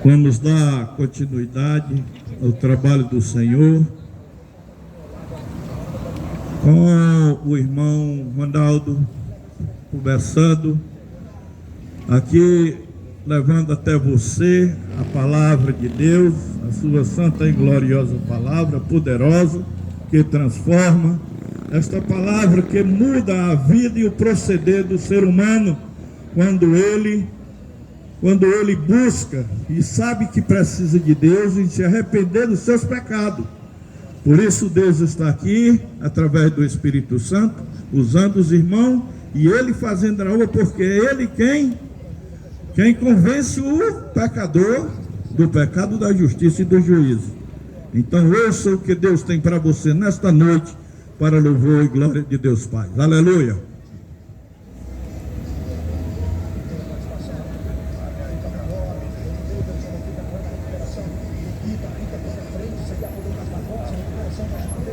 Vamos dar continuidade ao trabalho do Senhor com o irmão Ronaldo conversando aqui, levando até você a palavra de Deus, a sua santa e gloriosa palavra, poderosa, que transforma, esta palavra que muda a vida e o proceder do ser humano quando ele busca e sabe que precisa de Deus e se arrepender dos seus pecados. Por isso Deus está aqui, através do Espírito Santo, usando os irmãos e Ele fazendo a obra, porque é Ele quem convence o pecador do pecado, da justiça e do juízo. Então ouça o que Deus tem para você nesta noite, para louvor e glória de Deus Pai. Aleluia!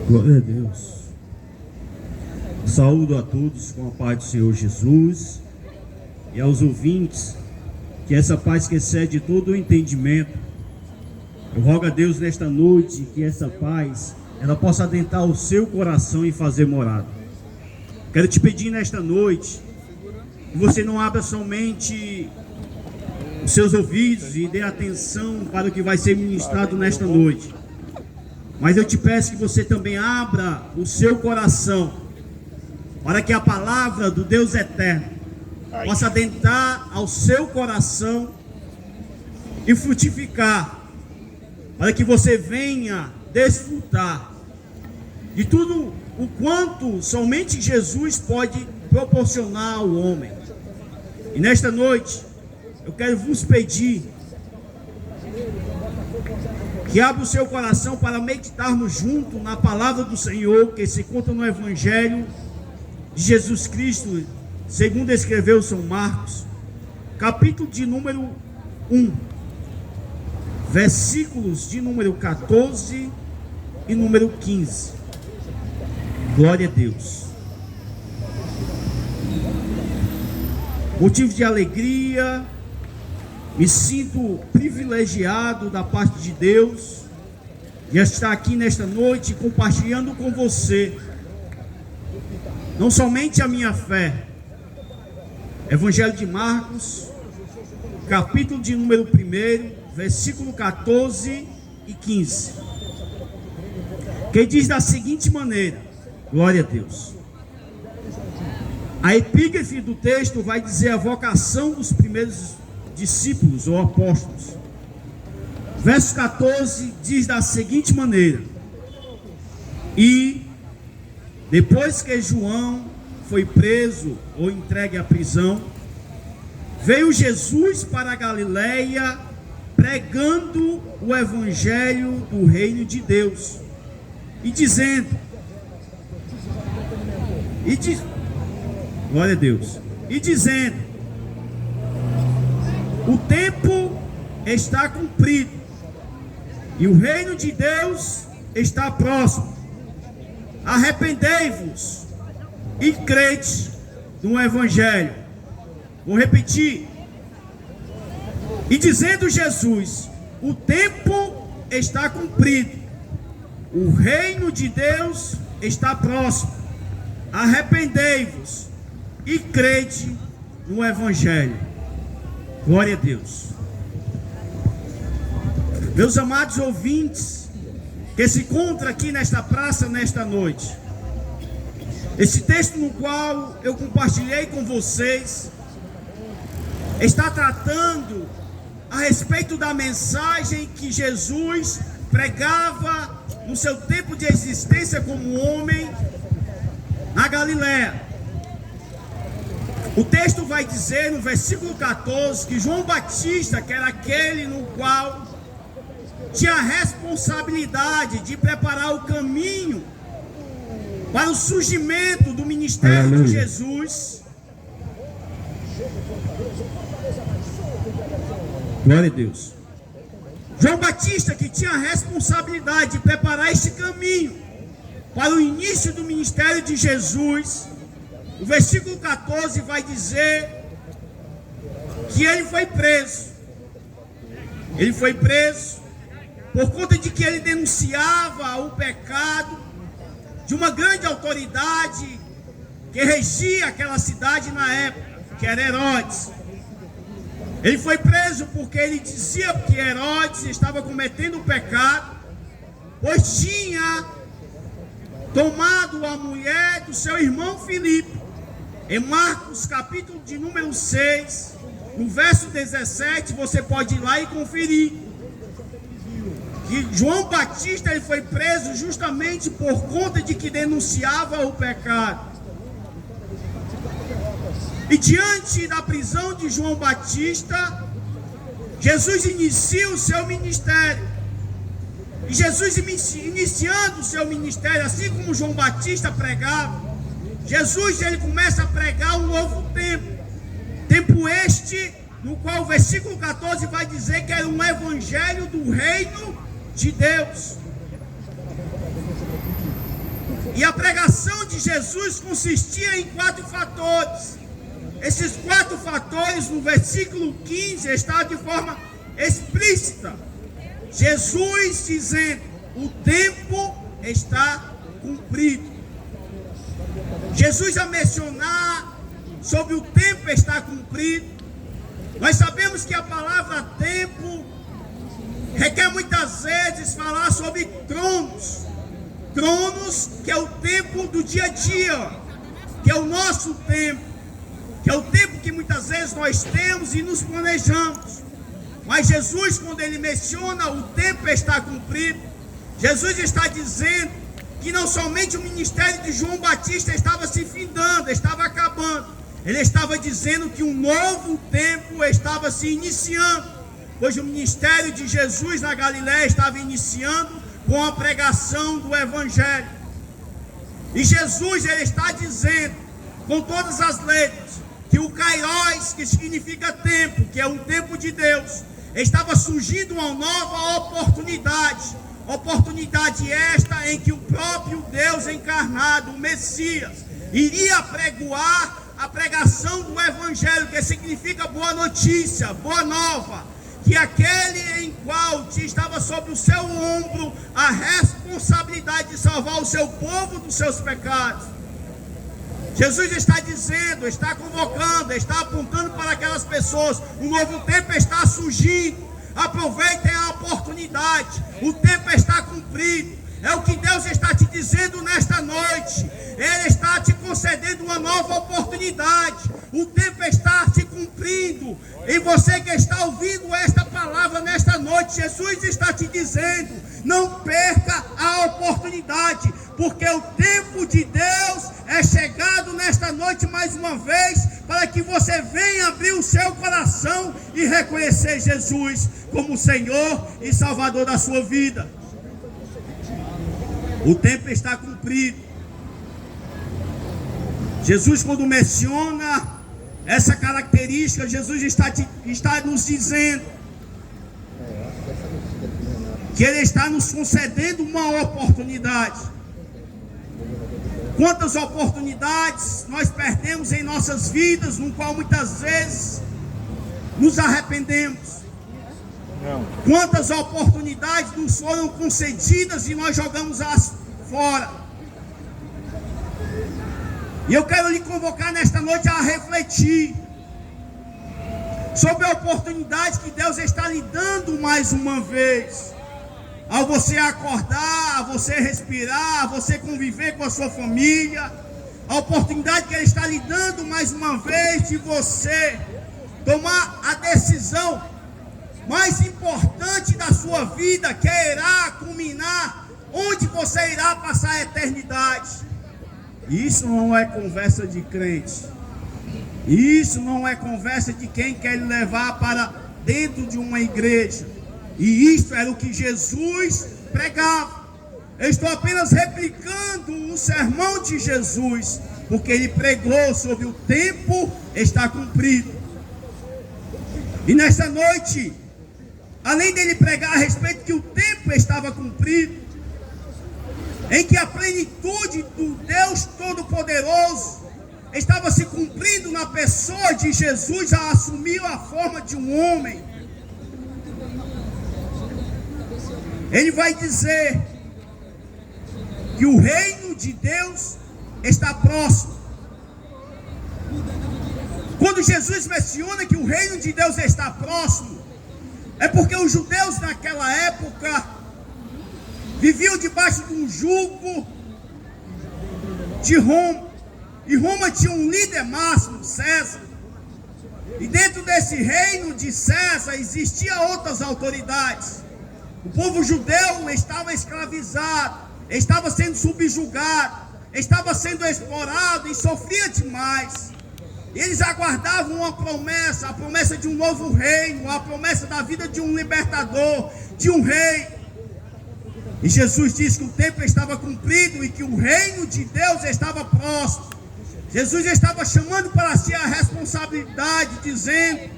Glória a Deus. Saúdo a todos com a paz do Senhor Jesus e aos ouvintes, que essa paz que excede todo o entendimento. Eu rogo a Deus nesta noite que essa paz ela possa adentrar o seu coração e fazer morada. Quero te pedir nesta noite que você não abra somente os seus ouvidos e dê atenção para o que vai ser ministrado nesta noite, mas eu te peço que você também abra o seu coração para que a palavra do Deus eterno possa adentrar ao seu coração e frutificar, para que você venha desfrutar de tudo o quanto somente Jesus pode proporcionar ao homem. E nesta noite eu quero vos pedir que abra o seu coração para meditarmos junto na palavra do Senhor, que se encontra no Evangelho de Jesus Cristo, segundo escreveu São Marcos, capítulo de número 1, versículos de número 14 e número 15. Glória a Deus. Motivo de alegria, me sinto privilegiado da parte de Deus de estar aqui nesta noite compartilhando com você não somente a minha fé. Evangelho de Marcos, capítulo de número 1, versículo 14 e 15, que diz da seguinte maneira: glória a Deus. A epígrafe do texto vai dizer a vocação dos primeiros discípulos ou apóstolos. Verso 14 diz da seguinte maneira: e depois que João foi preso ou entregue à prisão, veio Jesus para a Galileia pregando o evangelho do reino de Deus e dizendo, glória a Deus, e dizendo: o tempo está cumprido e o reino de Deus está próximo. Arrependei-vos e crede no Evangelho. Vou repetir. E dizendo Jesus: o tempo está cumprido, o reino de Deus está próximo. Arrependei-vos e crede no Evangelho. Glória a Deus. Meus amados ouvintes, que se encontra aqui nesta praça nesta noite, esse texto no qual eu compartilhei com vocês está tratando a respeito da mensagem que Jesus pregava no seu tempo de existência como homem na Galileia. O texto vai dizer no versículo 14 que João Batista, que era aquele no qual tinha a responsabilidade de preparar o caminho para o surgimento do ministério de Jesus. Glória a Deus. João Batista, que tinha a responsabilidade de preparar este caminho para o início do ministério de Jesus. O versículo 14 vai dizer que ele foi preso. Ele foi preso por conta de que ele denunciava o pecado de uma grande autoridade que regia aquela cidade na época, que era Herodes. Ele foi preso porque ele dizia que Herodes estava cometendo o pecado, pois tinha tomado a mulher do seu irmão Filipe. Em Marcos, capítulo de número 6, no verso 17, você pode ir lá e conferir que João Batista ele foi preso justamente por conta de que denunciava o pecado. E diante da prisão de João Batista, Jesus inicia o seu ministério. E Jesus iniciando o seu ministério, assim como João Batista pregava, Jesus ele começa a pregar um novo tempo. Tempo este, no qual o versículo 14 vai dizer que era um evangelho do reino de Deus. E a pregação de Jesus consistia em 4 fatores. Esses 4 fatores, no versículo 15, está de forma explícita. Jesus dizendo: o tempo está cumprido. Jesus a mencionar sobre o tempo está cumprido. Nós sabemos que a palavra tempo requer muitas vezes falar sobre cronos. Cronos, que é o tempo do dia a dia, que é o nosso tempo, que é o tempo que muitas vezes nós temos e nos planejamos. Mas Jesus, quando ele menciona o tempo está cumprido, Jesus está dizendo que não somente o ministério de João Batista estava se findando, estava acabando. Ele estava dizendo que um novo tempo estava se iniciando, pois o ministério de Jesus na Galiléia estava iniciando com a pregação do Evangelho. E Jesus ele está dizendo, com todas as letras, que o Kairos, que significa tempo, que é um tempo de Deus, estava surgindo uma nova oportunidade. Oportunidade esta em que o próprio Deus encarnado, o Messias, iria pregoar a pregação do Evangelho, que significa boa notícia, boa nova, que aquele em qual estava sobre o seu ombro a responsabilidade de salvar o seu povo dos seus pecados. Jesus está dizendo, está convocando, está apontando para aquelas pessoas: um novo tempo está surgindo, aproveitem a oportunidade, o tempo está cumprido. É o que Deus está te dizendo nesta noite. Ele está te concedendo uma nova oportunidade. O tempo está se cumprindo. E você que está ouvindo esta palavra nesta noite, Jesus está te dizendo: não perca a oportunidade, porque o tempo de Deus é chegado nesta noite mais uma vez, para que você venha abrir o seu coração e reconhecer Jesus como Senhor e Salvador da sua vida. O tempo está cumprido. Jesus, quando menciona essa característica, Jesus está nos dizendo que Ele está nos concedendo uma oportunidade. Quantas oportunidades nós perdemos em nossas vidas, no qual muitas vezes nos arrependemos. Quantas oportunidades nos foram concedidas e nós jogamos-as fora. E eu quero lhe convocar nesta noite a refletir sobre a oportunidade que Deus está lhe dando mais uma vez. Ao você acordar, a você respirar, a você conviver com a sua família, a oportunidade que Ele está lhe dando mais uma vez de você tomar a decisão mais importante da sua vida, que irá culminar onde você irá passar a eternidade. Isso não é conversa de crente. Isso não é conversa de quem quer lhe levar para dentro de uma igreja. E isso era o que Jesus pregava. Eu estou apenas replicando o sermão de Jesus, porque Ele pregou sobre o tempo está cumprido. E nesta noite, além dele pregar a respeito que o tempo estava cumprido, em que a plenitude do Deus Todo-Poderoso estava se cumprindo na pessoa de Jesus, a assumir a forma de um homem, Ele vai dizer que o reino de Deus está próximo. Quando Jesus menciona que o reino de Deus está próximo, é porque os judeus naquela época viviam debaixo de um jugo de Roma. E Roma tinha um líder máximo, César. E dentro desse reino de César existiam outras autoridades. O povo judeu estava escravizado, estava sendo subjugado, estava sendo explorado e sofria demais. Eles aguardavam uma promessa, a promessa de um novo reino, a promessa da vida de um libertador, de um rei. E Jesus disse que o tempo estava cumprido e que o reino de Deus estava próximo. Jesus estava chamando para si a responsabilidade, dizendo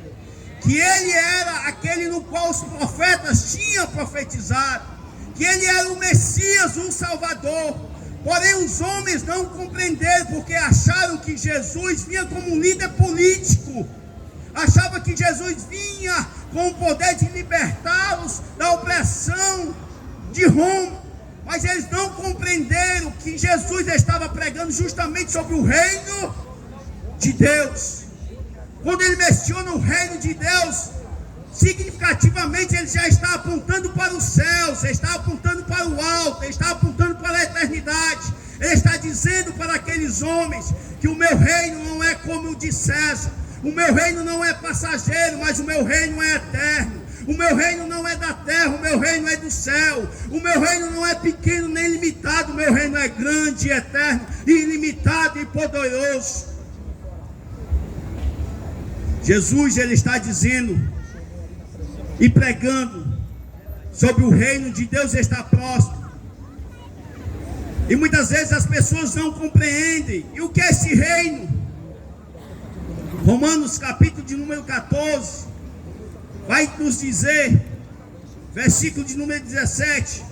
que ele era aquele no qual os profetas tinham profetizado, que ele era o Messias, o Salvador. Porém os homens não compreenderam, porque acharam que Jesus vinha como um líder político, achavam que Jesus vinha com o poder de libertá-los da opressão de Roma. Mas eles não compreenderam que Jesus estava pregando justamente sobre o reino de Deus. Quando ele menciona o reino de Deus, significativamente ele já está apontando para os céus, está apontando para o alto, está apontando para a eternidade. Ele está dizendo para aqueles homens que o meu reino não é como o de César, o meu reino não é passageiro, mas o meu reino é eterno. O meu reino não é da terra, o meu reino é do céu. O meu reino não é pequeno nem limitado, o meu reino é grande, eterno, ilimitado e poderoso. Jesus, ele está dizendo e pregando sobre o reino de Deus está próximo. E muitas vezes as pessoas não compreendem. E o que é esse reino? Romanos capítulo de número 14 vai nos dizer, versículo de número 17,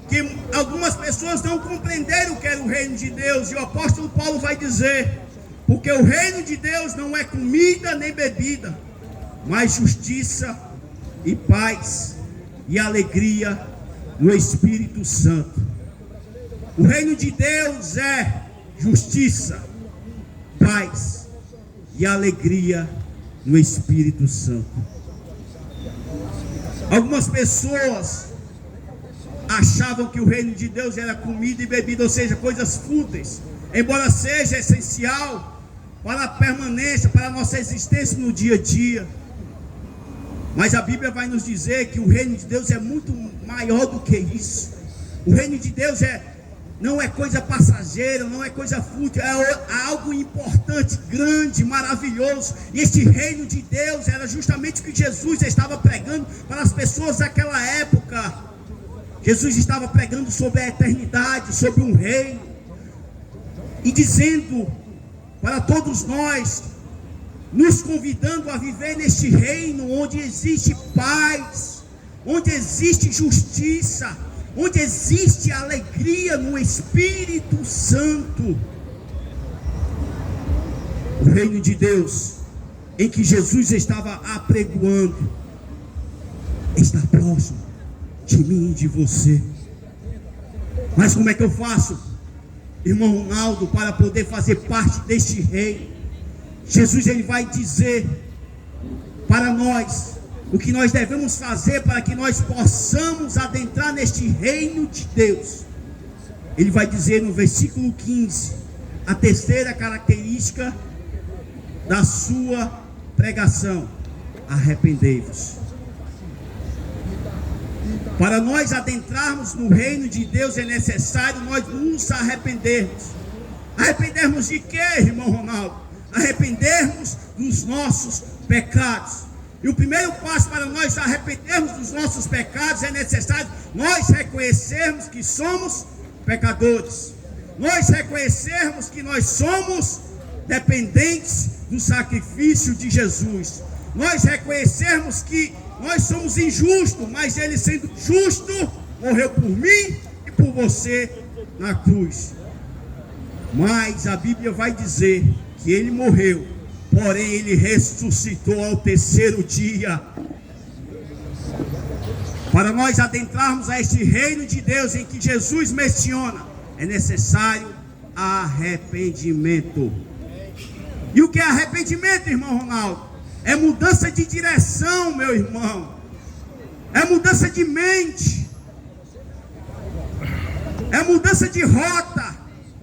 que algumas pessoas não compreenderam o que era o reino de Deus. E o apóstolo Paulo vai dizer: porque o reino de Deus não é comida nem bebida, mas justiça e paz e alegria no Espírito Santo. O reino de Deus é justiça, paz e alegria no Espírito Santo. Algumas pessoas achavam que o reino de Deus era comida e bebida, ou seja, coisas fúteis, embora seja essencial para a permanência, para a nossa existência no dia a dia. Mas a Bíblia vai nos dizer que o reino de Deus é muito maior do que isso. O reino de Deus não é coisa passageira, não é coisa fútil, é algo importante, grande, maravilhoso. E este reino de Deus era justamente o que Jesus estava pregando para as pessoas daquela época. Jesus estava pregando sobre a eternidade, sobre um reino, e dizendo para todos nós, nos convidando a viver neste reino onde existe paz, onde existe justiça, onde existe alegria no Espírito Santo. O reino de Deus, em que Jesus estava apregoando, está próximo de mim e de você. Mas como é que eu faço, irmão Ronaldo, para poder fazer parte deste reino? Jesus, ele vai dizer para nós o que nós devemos fazer para que nós possamos adentrar neste reino de Deus. Ele vai dizer no versículo 15, a terceira característica da sua pregação: arrependei-vos. Para nós adentrarmos no reino de Deus é necessário nós nos arrependermos. Arrependermos de quê, irmão Ronaldo? Arrependermos dos nossos pecados. E o primeiro passo para nós arrependermos dos nossos pecados é necessário nós reconhecermos que somos pecadores. Nós reconhecermos que nós somos dependentes do sacrifício de Jesus. Nós reconhecermos que nós somos injustos, mas Ele, sendo justo, morreu por mim e por você na cruz. Mas a Bíblia vai dizer que Ele morreu, porém Ele ressuscitou ao terceiro dia. Para nós adentrarmos a este reino de Deus em que Jesus menciona, é necessário arrependimento. E o que é arrependimento, irmão Ronaldo? É mudança de direção, meu irmão. É mudança de mente. É mudança de rota.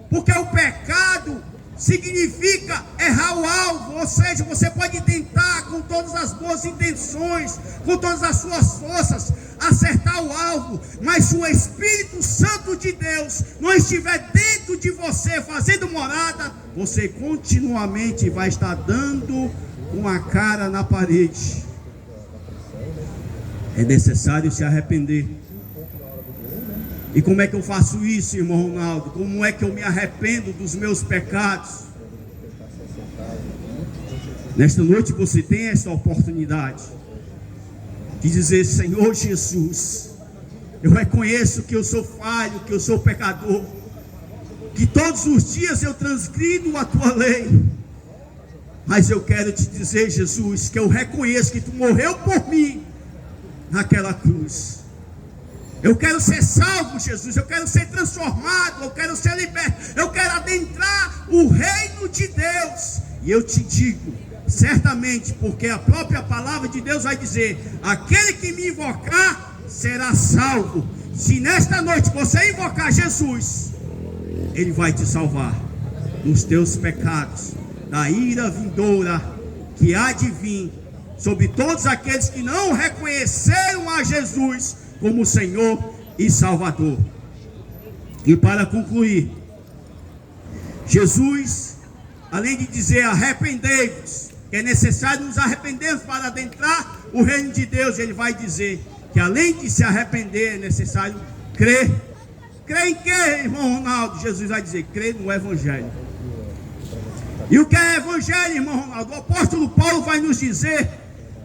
Porque o pecado significa errar o alvo. Ou seja, você pode tentar com todas as boas intenções, com todas as suas forças, acertar o alvo, mas se o Espírito Santo de Deus não estiver dentro de você, fazendo morada, você continuamente vai estar dando com a cara na parede. É necessário se arrepender. E como é que eu faço isso, irmão Ronaldo? Como é que eu me arrependo dos meus pecados? Nesta noite você tem essa oportunidade de dizer: Senhor Jesus, eu reconheço que eu sou falho, que eu sou pecador, que todos os dias eu transgrido a tua lei, mas eu quero te dizer, Jesus, que eu reconheço que tu morreu por mim naquela cruz. Eu quero ser salvo, Jesus, eu quero ser transformado, eu quero ser liberto, eu quero adentrar o reino de Deus. E eu te digo, certamente, porque a própria palavra de Deus vai dizer: aquele que me invocar será salvo. Se nesta noite você invocar Jesus, Ele vai te salvar dos teus pecados, da ira vindoura que há de vir sobre todos aqueles que não reconheceram a Jesus como Senhor e Salvador. E para concluir, Jesus, além de dizer arrependei-vos, que é necessário nos arrependermos para adentrar o reino de Deus, Ele vai dizer que além de se arrepender é necessário crer. Crer em quê, irmão Ronaldo? Jesus vai dizer: crer no Evangelho. E o que é Evangelho, irmão Ronaldo? O apóstolo Paulo vai nos dizer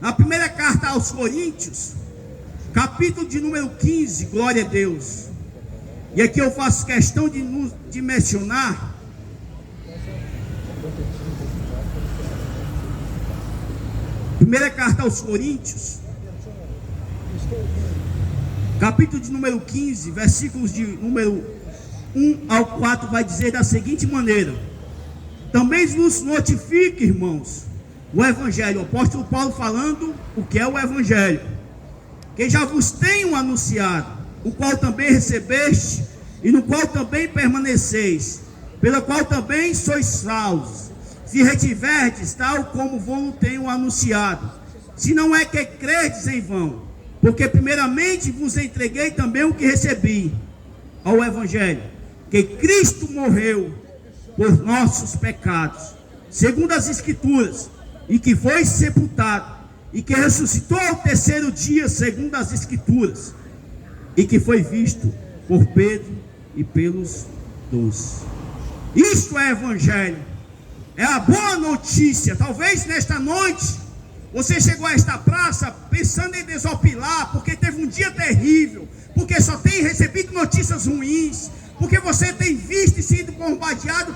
na primeira carta aos Coríntios, capítulo de número 15, glória a Deus. E aqui eu faço questão de mencionar primeira carta aos Coríntios, capítulo de número 15, versículos de número 1 ao 4, vai dizer da seguinte maneira: também nos notifique, irmãos, o Evangelho. O apóstolo Paulo falando o que é o Evangelho, que já vos tenho anunciado, o qual também recebeste, e no qual também permaneceis, pela qual também sois salvos, se retiverdes tal como vos tenho anunciado. Se não é que credes em vão, porque primeiramente vos entreguei também o que recebi, ao Evangelho, que Cristo morreu por nossos pecados, segundo as Escrituras, e que foi sepultado, e que ressuscitou ao terceiro dia, segundo as Escrituras, e que foi visto por Pedro e pelos 12. Isto é Evangelho, é a boa notícia. Talvez nesta noite você chegou a esta praça pensando em desopilar, porque teve um dia terrível, porque só tem recebido notícias ruins, porque você tem visto e sido bombardeado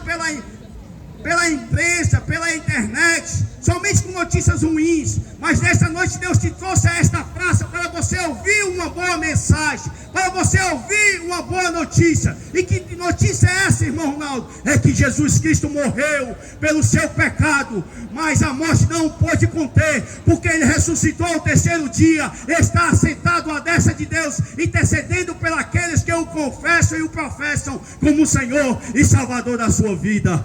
pela imprensa, pela internet, somente com notícias ruins. Mas nesta noite Deus te trouxe a esta praça para você ouvir uma boa mensagem, para você ouvir uma boa notícia. E que notícia é essa, irmão Ronaldo? É que Jesus Cristo morreu pelo seu pecado, mas a morte não pôde conter, porque Ele ressuscitou ao terceiro dia, está assentado à destra de Deus, intercedendo pelos aqueles que o confessam e o professam como Senhor e Salvador da sua vida.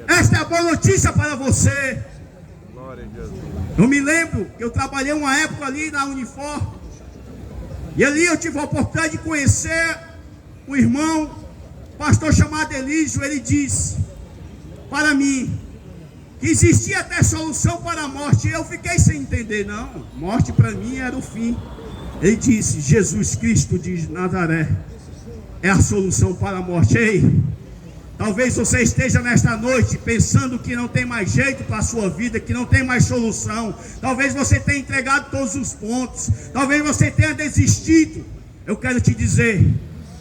Esta é a boa notícia para você. Eu me lembro que eu trabalhei uma época ali na Unifor, e ali eu tive a oportunidade de conhecer um irmão, pastor chamado Elísio. Ele disse para mim que existia até solução para a morte. Eu fiquei sem entender. Não, morte para mim era o fim. Ele disse: Jesus Cristo de Nazaré é a solução para a morte. Ei, talvez você esteja nesta noite pensando que não tem mais jeito para a sua vida, que não tem mais solução. Talvez você tenha entregado todos os pontos, talvez você tenha desistido. Eu quero te dizer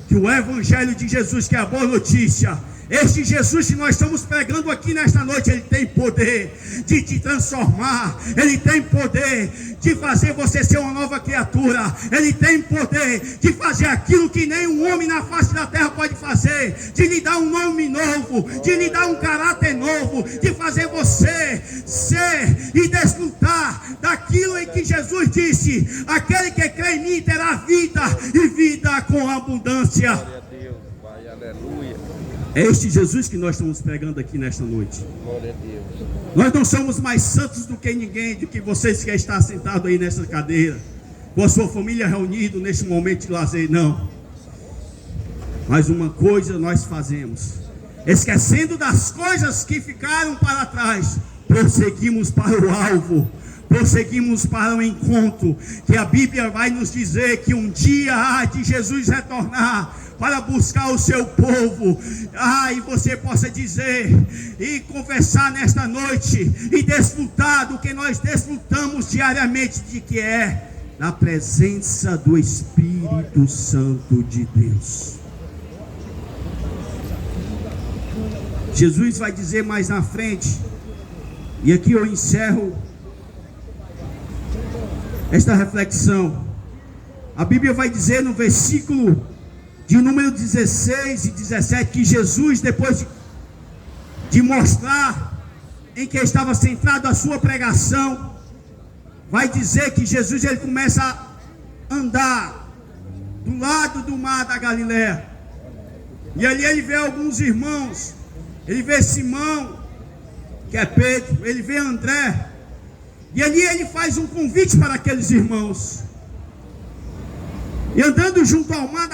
que o Evangelho de Jesus, que é a boa notícia, Este Jesus que nós estamos pregando aqui nesta noite, Ele tem poder de te transformar. Ele tem poder de fazer você ser uma nova criatura. Ele tem poder de fazer aquilo que nenhum homem na face da terra pode fazer. De lhe dar um nome novo, de lhe dar um caráter novo, de fazer você ser e desfrutar daquilo em que Jesus disse: aquele que crê em mim terá vida e vida com abundância. Glória a Deus, Pai, aleluia. É este Jesus que nós estamos pregando aqui nesta noite. Glória a Deus. Nós não somos mais santos do que ninguém, do que vocês que estão sentados aí nessa cadeira, com a sua família reunida neste momento de lazer, não. Mas uma coisa nós fazemos: esquecendo das coisas que ficaram para trás, prosseguimos para o alvo, prosseguimos para o encontro, que a Bíblia vai nos dizer que um dia há de Jesus retornar para buscar o seu povo. E você possa dizer e conversar nesta noite e desfrutar do que nós desfrutamos diariamente, de que é na presença do Espírito Santo de Deus. Jesus vai dizer mais na frente, e aqui eu encerro esta reflexão. A Bíblia vai dizer no versículo de número 16 e 17, que Jesus, depois de mostrar em que estava centrado a sua pregação, vai dizer que Jesus, ele começa a andar do lado do mar da Galileia, e ali ele vê alguns irmãos. Ele vê Simão, que é Pedro, ele vê André, e ali ele faz um convite para aqueles irmãos. E andando junto ao mar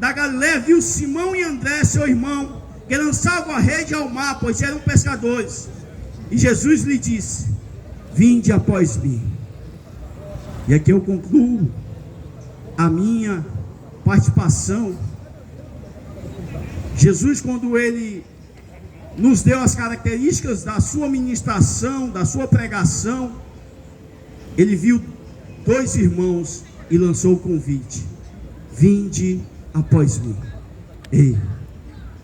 da Galileia, viu Simão e André, seu irmão, que lançavam a rede ao mar, pois eram pescadores. E Jesus lhe disse: vinde após mim. E aqui eu concluo a minha participação. Jesus, quando ele nos deu as características da sua ministração, da sua pregação, ele viu dois irmãos e lançou o convite: vinde após mim. Ei,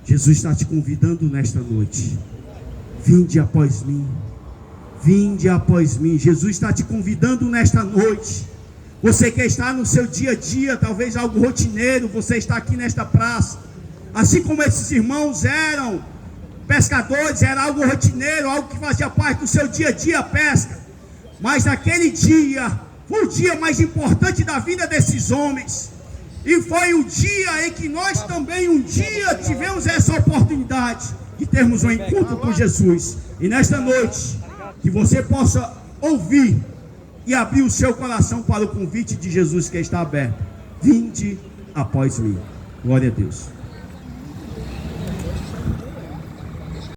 Jesus está te convidando nesta noite. Vinde após mim. Vinde após mim. Jesus está te convidando nesta noite. Você que está no seu dia a dia, talvez algo rotineiro, você está aqui nesta praça, assim como esses irmãos eram pescadores, era algo rotineiro, algo que fazia parte do seu dia a dia, a pesca. Mas naquele dia foi o dia mais importante da vida desses homens, e foi o dia em que nós também um dia tivemos essa oportunidade de termos um encontro com Jesus. E nesta noite, que você possa ouvir e abrir o seu coração para o convite de Jesus que está aberto: vinde após mim. Glória a Deus.